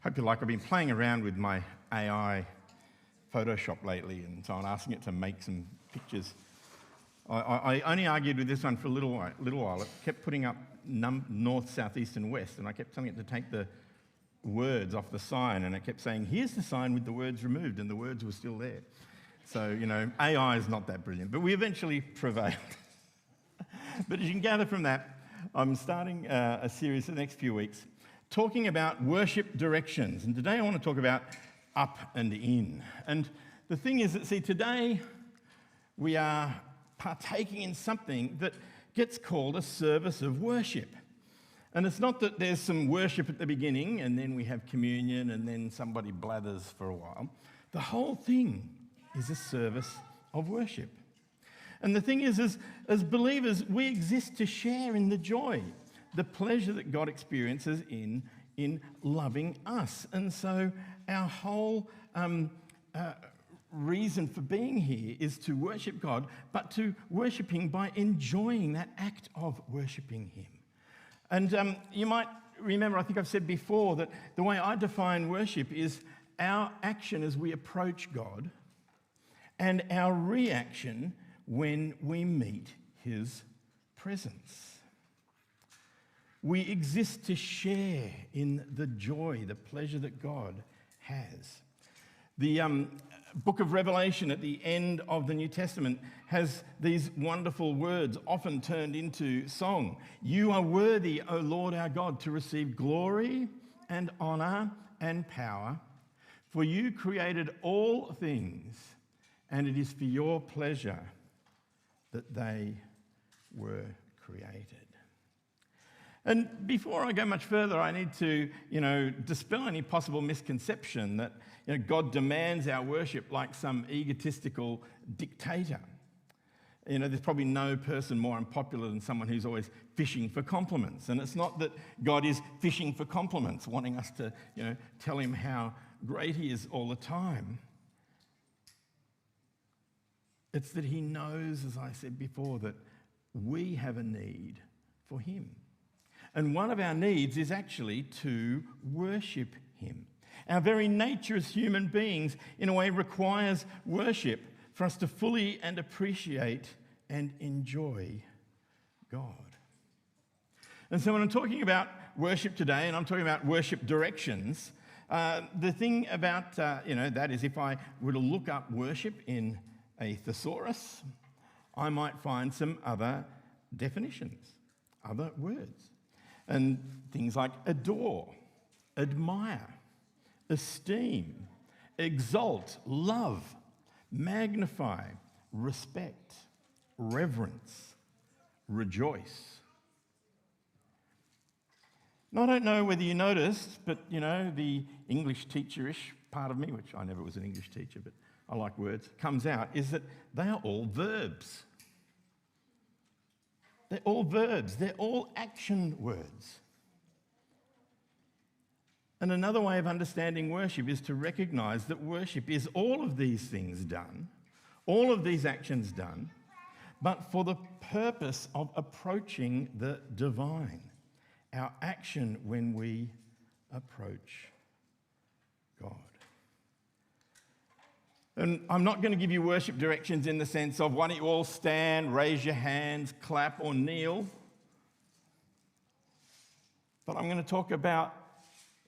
Hope you like. I've been playing around with my AI Photoshop lately and so on, asking it to make some pictures. I only argued with this one for a little while. It kept putting up north, south, east and west, and I kept telling it to take the words off the sign, and it kept saying, here's the sign with the words removed, and the words were still there. So, AI is not that brilliant, but we eventually prevailed. But as you can gather from that, I'm starting a series for the next few weeks talking about worship directions. And today I want to talk about up and in. And the thing is that, see, today we are partaking in something that gets called a service of worship. And it's not that there's some worship at the beginning and then we have communion and then somebody blathers for a while. The whole thing is a service of worship. And the thing is, as believers, we exist to share in the joy, the pleasure that God experiences in loving us. And so our whole reason for being here is to worship God, but to worship Him by enjoying that act of worshiping Him. And you might remember, I think I've said before, that the way I define worship is our action as we approach God and our reaction when we meet His presence. We exist to share in the joy, the pleasure that God has. The book of Revelation at the end of the New Testament has these wonderful words, often turned into song. You are worthy, O Lord our God, to receive glory and honor and power, for you created all things, and it is for your pleasure that they were created. And before I go much further, I need to, dispel any possible misconception that God demands our worship like some egotistical dictator. There's probably no person more unpopular than someone who's always fishing for compliments. And it's not that God is fishing for compliments, wanting us to, tell Him how great He is all the time. It's that He knows, as I said before, that we have a need for Him. And one of our needs is actually to worship Him. Our very nature as human beings, in a way, requires worship for us to fully and appreciate and enjoy God. And so when I'm talking about worship today, and I'm talking about worship directions, the thing about, that is if I were to look up worship in a thesaurus, I might find some other definitions, other words. And things like adore, admire, esteem, exalt, love, magnify, respect, reverence, rejoice. Now, I don't know whether you noticed, but, the English teacher-ish part of me, which I never was an English teacher, but I like words, comes out, is that they are all verbs. They're all verbs. They're all action words. And another way of understanding worship is to recognize that worship is all of these things done, all of these actions done, but for the purpose of approaching the divine, our action when we approach God. And I'm not going to give you worship directions in the sense of why don't you all stand, raise your hands, clap or kneel. But I'm going to talk about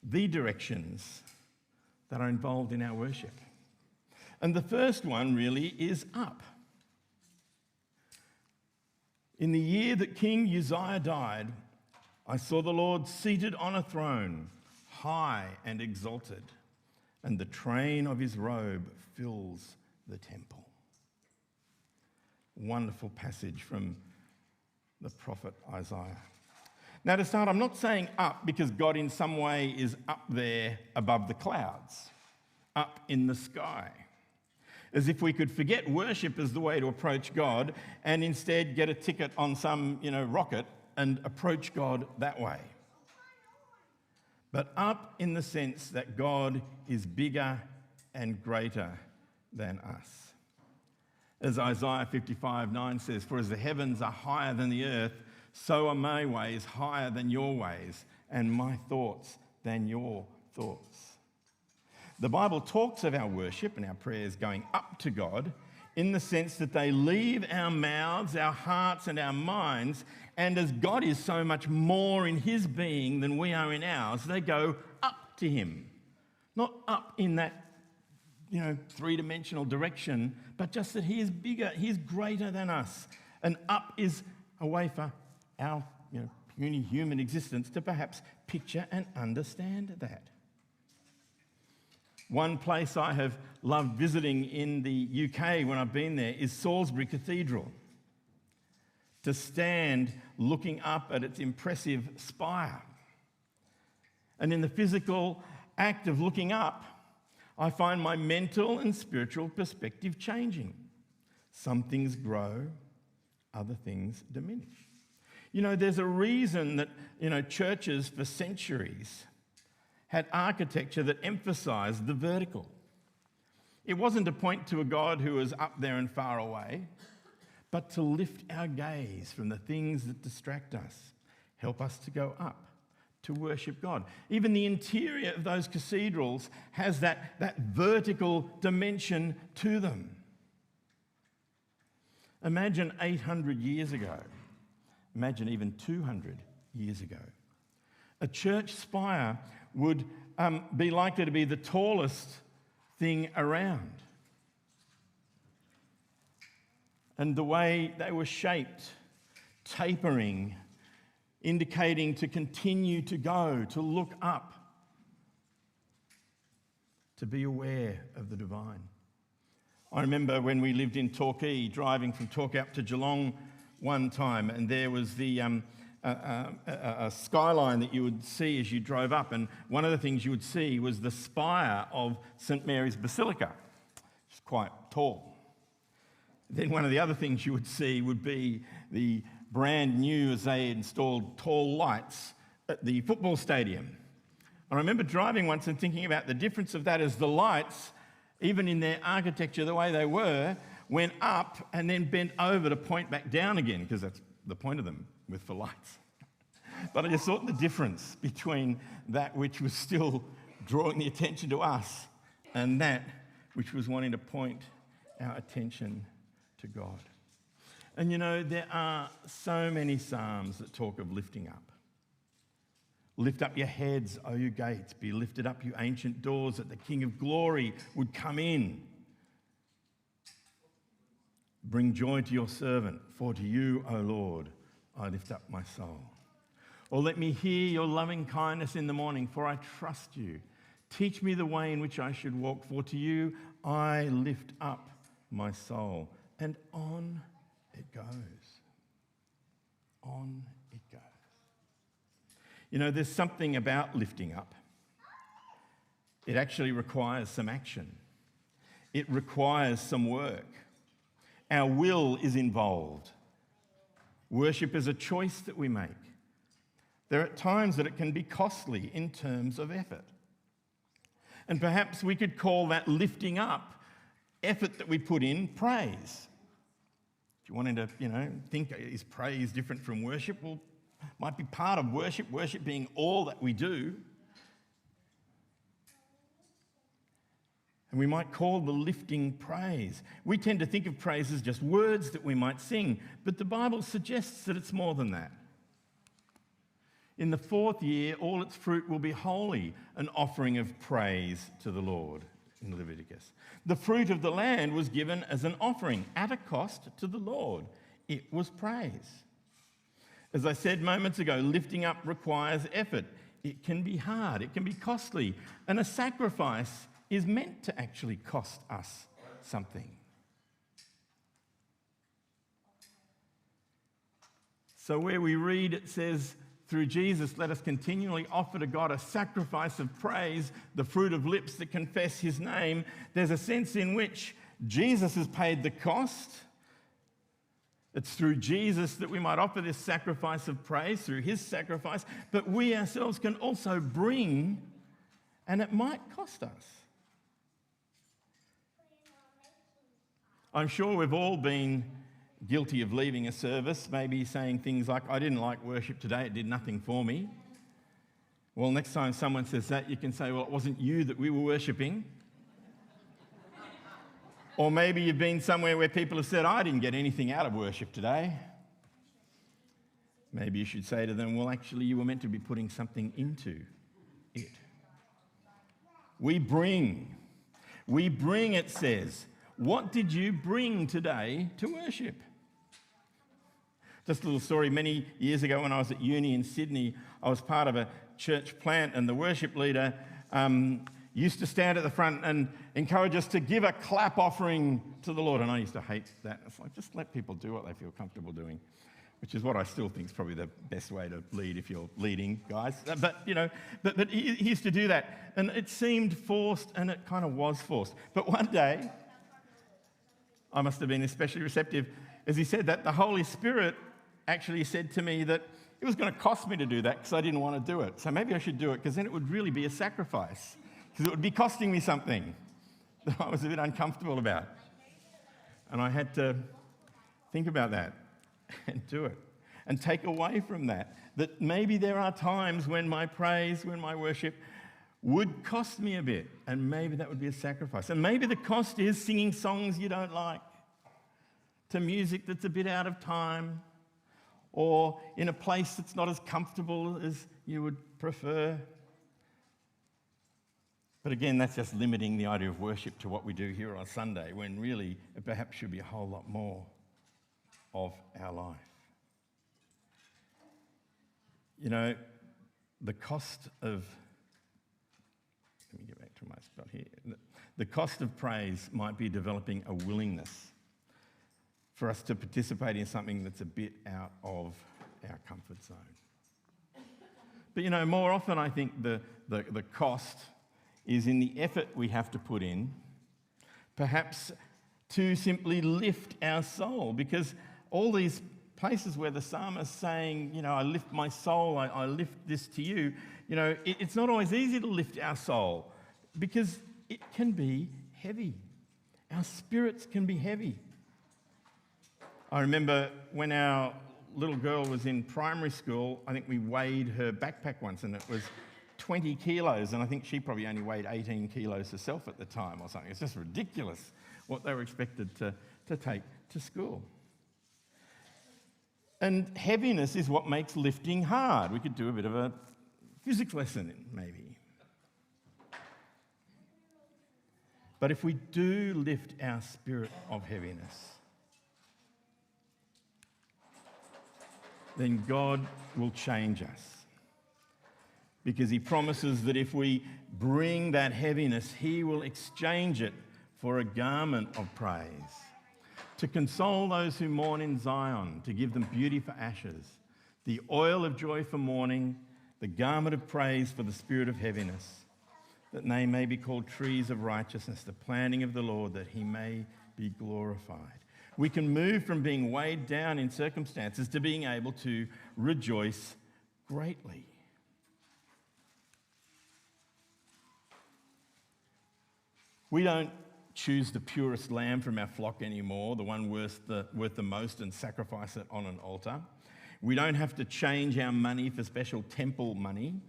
the directions that are involved in our worship. And the first one really is up. In the year that King Uzziah died, I saw the Lord seated on a throne, high and exalted, and the train of His robe fills the temple. Wonderful passage from the prophet Isaiah. Now, to start, I'm not saying up because God in some way is up there above the clouds, up in the sky, as if we could forget worship as the way to approach God and instead get a ticket on some, rocket and approach God that way. But up in the sense that God is bigger and greater than us. As Isaiah 55:9 says, for as the heavens are higher than the earth, so are my ways higher than your ways, and my thoughts than your thoughts. The Bible talks of our worship and our prayers going up to God in the sense that they leave our mouths, our hearts, and our minds, and as God is so much more in his being than we are in ours, they go up to him. Not up in that, three-dimensional direction, but just that he is bigger, he is greater than us. And up is a way for our, puny human existence to perhaps picture and understand that. One place I have loved visiting in the UK when I've been there is Salisbury Cathedral. To stand looking up at its impressive spire. And in the physical act of looking up, I find my mental and spiritual perspective changing. Some things grow, other things diminish. There's a reason that, churches for centuries had architecture that emphasised the vertical. It wasn't to point to a God who was up there and far away, but to lift our gaze from the things that distract us, help us to go up, to worship God. Even the interior of those cathedrals has that vertical dimension to them. Imagine 800 years ago, imagine even 200 years ago. A church spire would be likely to be the tallest thing around. And the way they were shaped, tapering, indicating to continue to go, to look up, to be aware of the divine. I remember when we lived in Torquay, driving from Torquay up to Geelong one time, and there was the a skyline that you would see as you drove up, and one of the things you would see was the spire of St Mary's Basilica. It's quite tall. Then one of the other things you would see would be the brand new, as they installed tall lights at the football stadium. I remember driving once and thinking about the difference of that as the lights, even in their architecture, the way they were, went up and then bent over to point back down again, because that's the point of them, for lights. But I just thought the difference between that which was still drawing the attention to us and that which was wanting to point our attention to God. And there are so many psalms that talk of lifting up. Lift up your heads, O you gates, be lifted up, you ancient doors, that the King of glory would come in. Bring joy to your servant, for to you, O Lord, I lift up my soul. Or let me hear your loving kindness in the morning, for I trust you. Teach me the way in which I should walk, for to you I lift up my soul. And on it goes. On it goes. There's something about lifting up. It actually requires some action. It requires some work. Our will is involved. Worship is a choice that we make. There are times that it can be costly in terms of effort. And perhaps we could call that lifting up effort that we put in praise. If you wanted to, think, is praise different from worship? Well, might be part of worship, worship being all that we do. And we might call the lifting praise. We tend to think of praise as just words that we might sing, but the Bible suggests that it's more than that. In the 4th year, all its fruit will be holy, an offering of praise to the Lord, in Leviticus. The fruit of the land was given as an offering at a cost to the Lord. It was praise. As I said moments ago, lifting up requires effort. It can be hard, it can be costly, and a sacrifice is meant to actually cost us something. So where we read it says, through Jesus, let us continually offer to God a sacrifice of praise, the fruit of lips that confess his name. There's a sense in which Jesus has paid the cost. It's through Jesus that we might offer this sacrifice of praise, through his sacrifice, but we ourselves can also bring, and it might cost us. I'm sure we've all been guilty of leaving a service, maybe saying things like, I didn't like worship today, it did nothing for me. Well, next time someone says that, you can say, well, it wasn't you that we were worshipping. Or maybe you've been somewhere where people have said, I didn't get anything out of worship today. Maybe you should say to them, well, actually, you were meant to be putting something into it. We bring, it says. What did you bring today to worship? Just a little story. Many years ago when I was at uni in Sydney, I was part of a church plant, and the worship leader used to stand at the front and encourage us to give a clap offering to the Lord. And I used to hate that. It's like, just let people do what they feel comfortable doing, which is what I still think is probably the best way to lead if you're leading, guys. But he used to do that. And it seemed forced, and it kind of was forced. But one day, I must have been especially receptive. As he said that, the Holy Spirit actually said to me that it was going to cost me to do that because I didn't want to do it. So maybe I should do it because then it would really be a sacrifice, because it would be costing me something that I was a bit uncomfortable about. And I had to think about that and do it and take away from that maybe there are times when my praise, when my worship would cost me a bit, and maybe that would be a sacrifice. And maybe the cost is singing songs you don't like, to music that's a bit out of time, or in a place that's not as comfortable as you would prefer. But again, that's just limiting the idea of worship to what we do here on Sunday, when really it perhaps should be a whole lot more of our life. You know, the cost of, let me get back to my spot here. The cost of praise might be developing a willingness for us to participate in something that's a bit out of our comfort zone. But you know, more often I think the cost is in the effort we have to put in, perhaps to simply lift our soul, because all these places where the psalmist's saying, you know, I lift my soul, I lift this to you, you know, it's not always easy to lift our soul because it can be heavy. Our spirits can be heavy. I remember when our little girl was in primary school, I think we weighed her backpack once and it was 20 kilos, and I think she probably only weighed 18 kilos herself at the time or something. It's just ridiculous what they were expected to take to school. And heaviness is what makes lifting hard. We could do a bit of a physics lesson, maybe. But if we do lift our spirit of heaviness, then God will change us. Because he promises that if we bring that heaviness, he will exchange it for a garment of praise, to console those who mourn in Zion, to give them beauty for ashes, the oil of joy for mourning, the garment of praise for the spirit of heaviness, that they may be called trees of righteousness, the planting of the Lord, that he may be glorified. We can move from being weighed down in circumstances to being able to rejoice greatly. We don't choose the purest lamb from our flock anymore, the one worth the most, and sacrifice it on an altar. We don't have to change our money for special temple money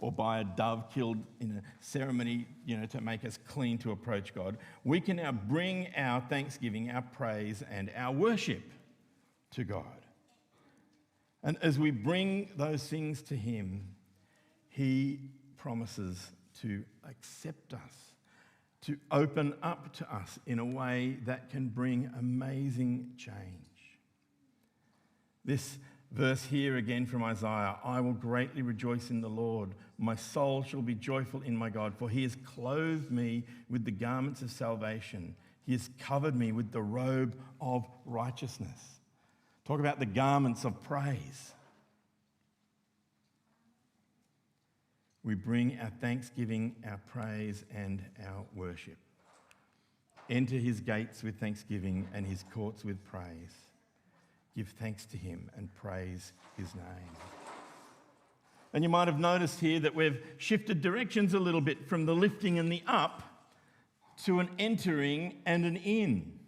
or buy a dove killed in a ceremony, you know, to make us clean to approach God. We can now bring our thanksgiving, our praise, and our worship to God. And as we bring those things to him, he promises to accept us, to open up to us in a way that can bring amazing change. This verse here again from Isaiah, I will greatly rejoice in the Lord. My soul shall be joyful in my God, for he has clothed me with the garments of salvation. He has covered me with the robe of righteousness. Talk about the garments of praise. We bring our thanksgiving, our praise, and our worship. Enter his gates with thanksgiving and his courts with praise. Give thanks to him and praise his name. And you might have noticed here that we've shifted directions a little bit from the lifting and the up to an entering and an in.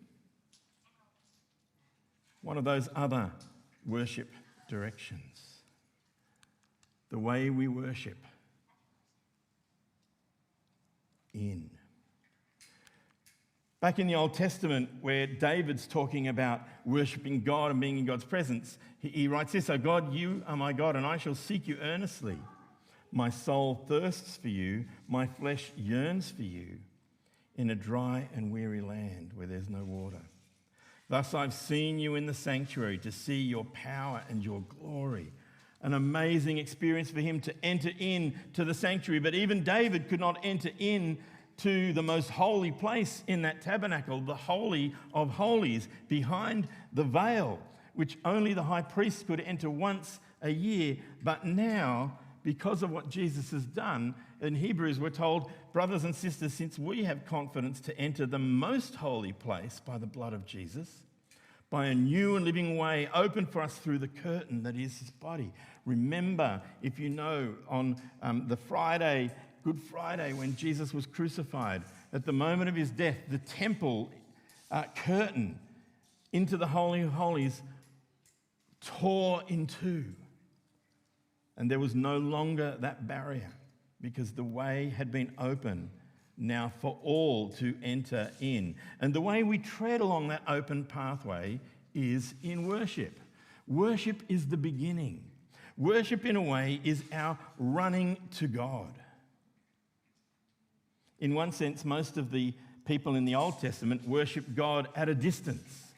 One of those other worship directions. The way we worship in. Back in the Old Testament, where David's talking about worshipping God and being in God's presence, he writes this, "O God, you are my God, and I shall seek you earnestly. My soul thirsts for you, my flesh yearns for you, in a dry and weary land where there's no water. Thus I've seen you in the sanctuary to see your power and your glory." An amazing experience for him to enter into the sanctuary. But even David could not enter in to the most holy place in that tabernacle, the Holy of Holies, behind the veil, which only the high priest could enter once a year. But now, because of what Jesus has done, in Hebrews we're told, brothers and sisters, since we have confidence to enter the most holy place by the blood of Jesus, by a new and living way opened for us through the curtain that is his body. Remember, if you know, on the Friday, Good Friday, when Jesus was crucified, at the moment of his death, the temple curtain into the Holy of Holies tore in two. And there was no longer that barrier because the way had been open now for all to enter in. And the way we tread along that open pathway is in worship. Worship is the beginning. Worship, in a way, is our running to God. In one sense, most of the people in the Old Testament worship God at a distance.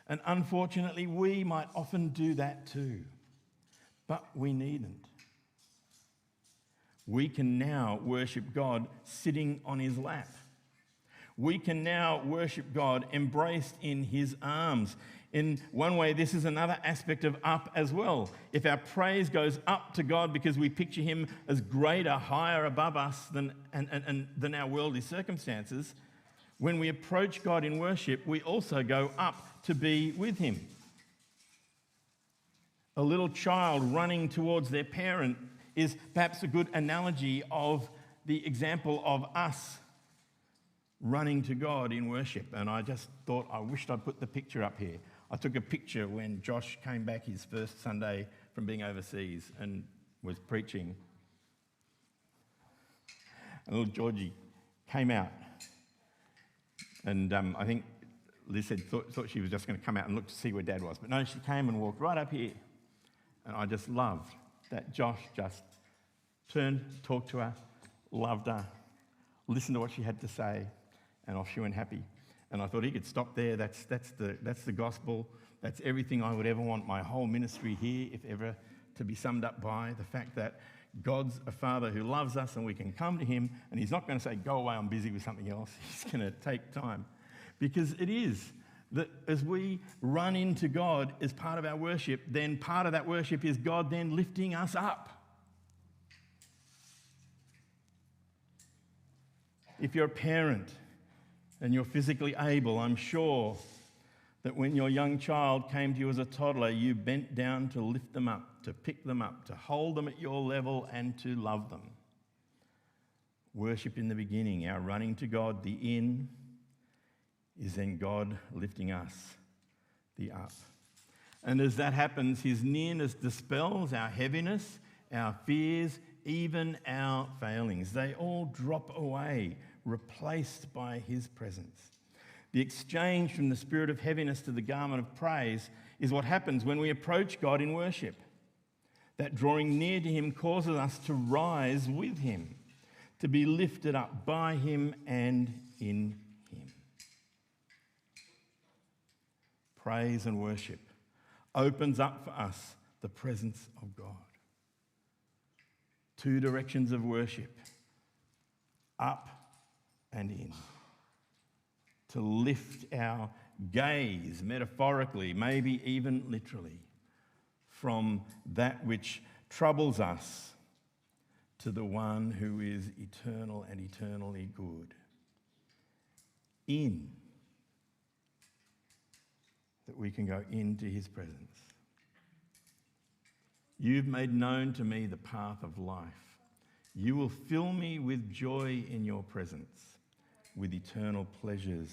And unfortunately, we might often do that too. But we needn't. We can now worship God sitting on his lap. We can now worship God embraced in his arms. In one way, this is another aspect of up as well. If our praise goes up to God because we picture him as greater, higher above us than our worldly circumstances, when we approach God in worship, we also go up to be with him. A little child running towards their parent is perhaps a good analogy of the example of us running to God in worship. And I just thought, I wished I'd put the picture up here. I took a picture when Josh came back his first Sunday from being overseas and was preaching. And little Georgie came out. And I think Liz thought she was just going to come out and look to see where Dad was. But no, she came and walked right up here. And I just loved that Josh just turned, talked to her, loved her, listened to what she had to say, and off she went happy. And I thought he could stop there. That's the gospel. That's everything I would ever want my whole ministry here, if ever, to be summed up by the fact that God's a Father who loves us and we can come to him and he's not going to say, go away, I'm busy with something else. He's going to take time. Because it is that as we run into God as part of our worship, then part of that worship is God then lifting us up. If you're a parent and you're physically able, I'm sure that when your young child came to you as a toddler, you bent down to lift them up, to pick them up, to hold them at your level and to love them. Worship in the beginning, our running to God, the in, is then God lifting us, the up. And as that happens, his nearness dispels our heaviness, our fears, even our failings. They all drop away, replaced by his presence. The exchange from the spirit of heaviness to the garment of praise is what happens when we approach God in worship. That drawing near to him causes us to rise with him, to be lifted up by him and in him. Praise and worship opens up for us the presence of God. Two directions of worship, up and in. To lift our gaze, metaphorically, maybe even literally, from that which troubles us to the one who is eternal and eternally good. In, that we can go into his presence. You've made known to me the path of life. You will fill me with joy in your presence, with eternal pleasures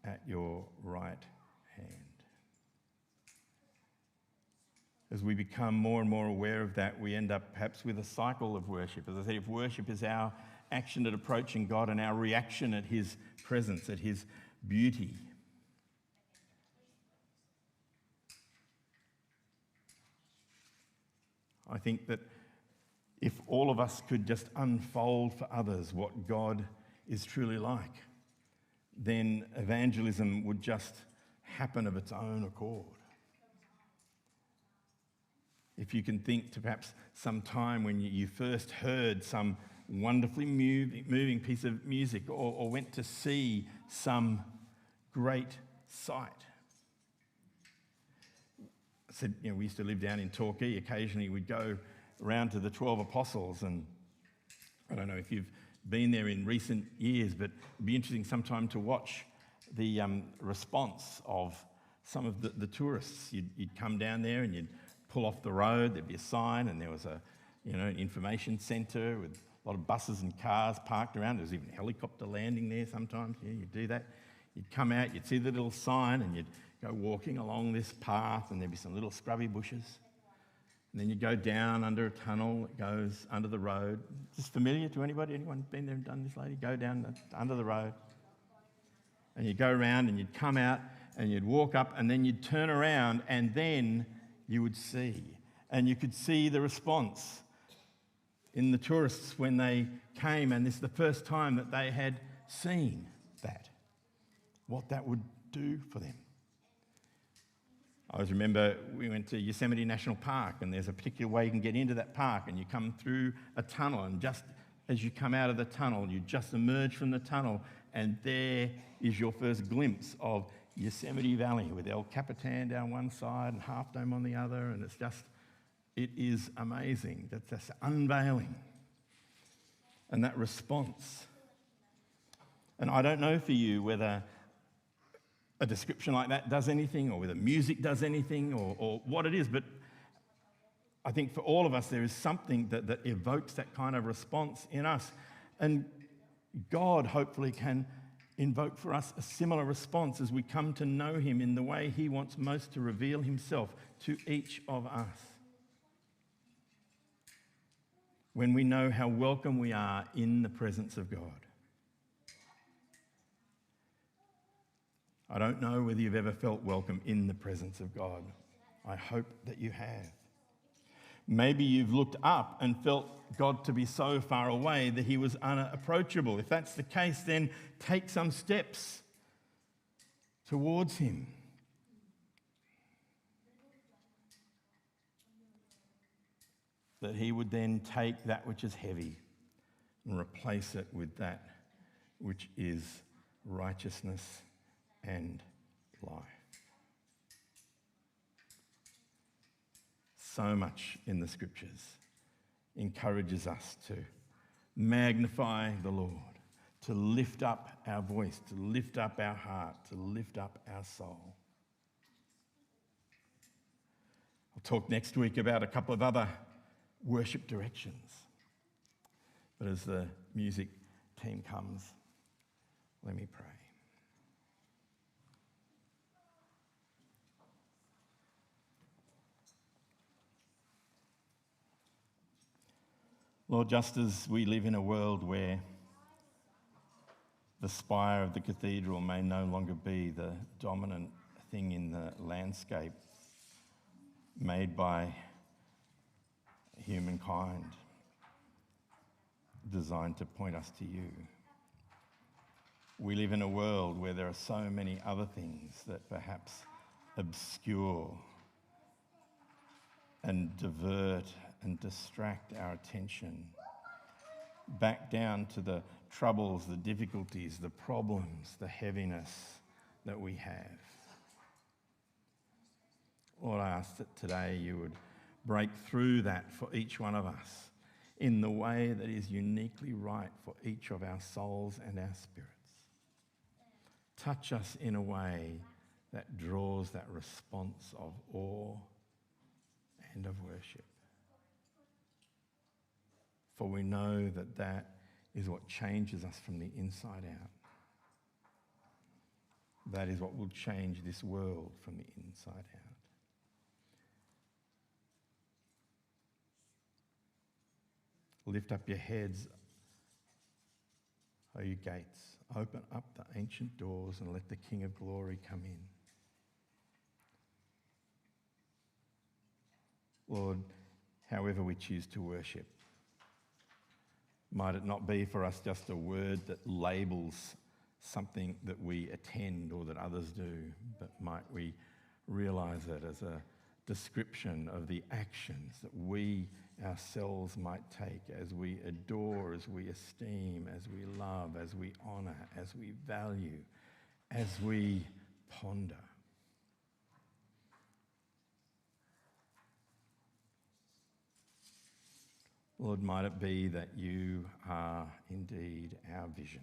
at your right hand. As we become more and more aware of that, we end up perhaps with a cycle of worship. As I said, if worship is our action at approaching God and our reaction at his presence, at his beauty. I think that if all of us could just unfold for others what God is truly like, then evangelism would just happen of its own accord. If you can think to perhaps some time when you first heard some wonderfully moving piece of music or went to see some great sight. I said, we used to live down in Torquay. Occasionally we'd go around to the 12 Apostles, and I don't know if you've been there in recent years, but it'd be interesting sometime to watch the response of some of the tourists. You'd come down there and you'd pull off the road, there'd be a sign, and there was an information centre with a lot of buses and cars parked around. There was even a helicopter landing there sometimes. You'd do that. You'd come out, you'd see the little sign, and you'd go walking along this path, and there'd be some little scrubby bushes. And then you go down under a tunnel that goes under the road. Is this familiar to anybody? Anyone been there and done this, lady? Go down under the road. And you'd go around and you'd come out and you'd walk up and then you'd turn around and then you would see. And you could see the response in the tourists when they came, and this is the first time that they had seen that, what that would do for them. I always remember we went to Yosemite National Park, and there's a particular way you can get into that park, and you come through a tunnel, and just as you come out of the tunnel, you just emerge from the tunnel, and there is your first glimpse of Yosemite Valley with El Capitan down one side and Half Dome on the other, and it is amazing. That's unveiling. And that response. And I don't know for you whether a description like that does anything, or whether music does anything, or what it is, but I think for all of us there is something that evokes that kind of response in us. And God hopefully can invoke for us a similar response as we come to know him in the way he wants most to reveal himself to each of us. When we know how welcome we are in the presence of God. I don't know whether you've ever felt welcome in the presence of God. I hope that you have. Maybe you've looked up and felt God to be so far away that he was unapproachable. If that's the case, then take some steps towards him. That he would then take that which is heavy and replace it with that which is righteousness and life. So much in the scriptures encourages us to magnify the Lord, to lift up our voice, to lift up our heart, to lift up our soul. I'll talk next week about a couple of other worship directions. But as the music team comes, let me pray. Lord, just as we live in a world where the spire of the cathedral may no longer be the dominant thing in the landscape made by humankind, designed to point us to you. We live in a world where there are so many other things that perhaps obscure and divert and distract our attention back down to the troubles, the difficulties, the problems, the heaviness that we have. Lord, I ask that today you would break through that for each one of us in the way that is uniquely right for each of our souls and our spirits. Touch us in a way that draws that response of awe and of worship. For we know that that is what changes us from the inside out. That is what will change this world from the inside out. Lift up your heads, O you gates, open up the ancient doors and let the King of Glory come in. Lord, however we choose to worship, might it not be for us just a word that labels something that we attend or that others do, but might we realise it as a description of the actions that we ourselves might take as we adore, as we esteem, as we love, as we honour, as we value, as we ponder. Lord, might it be that you are indeed our vision.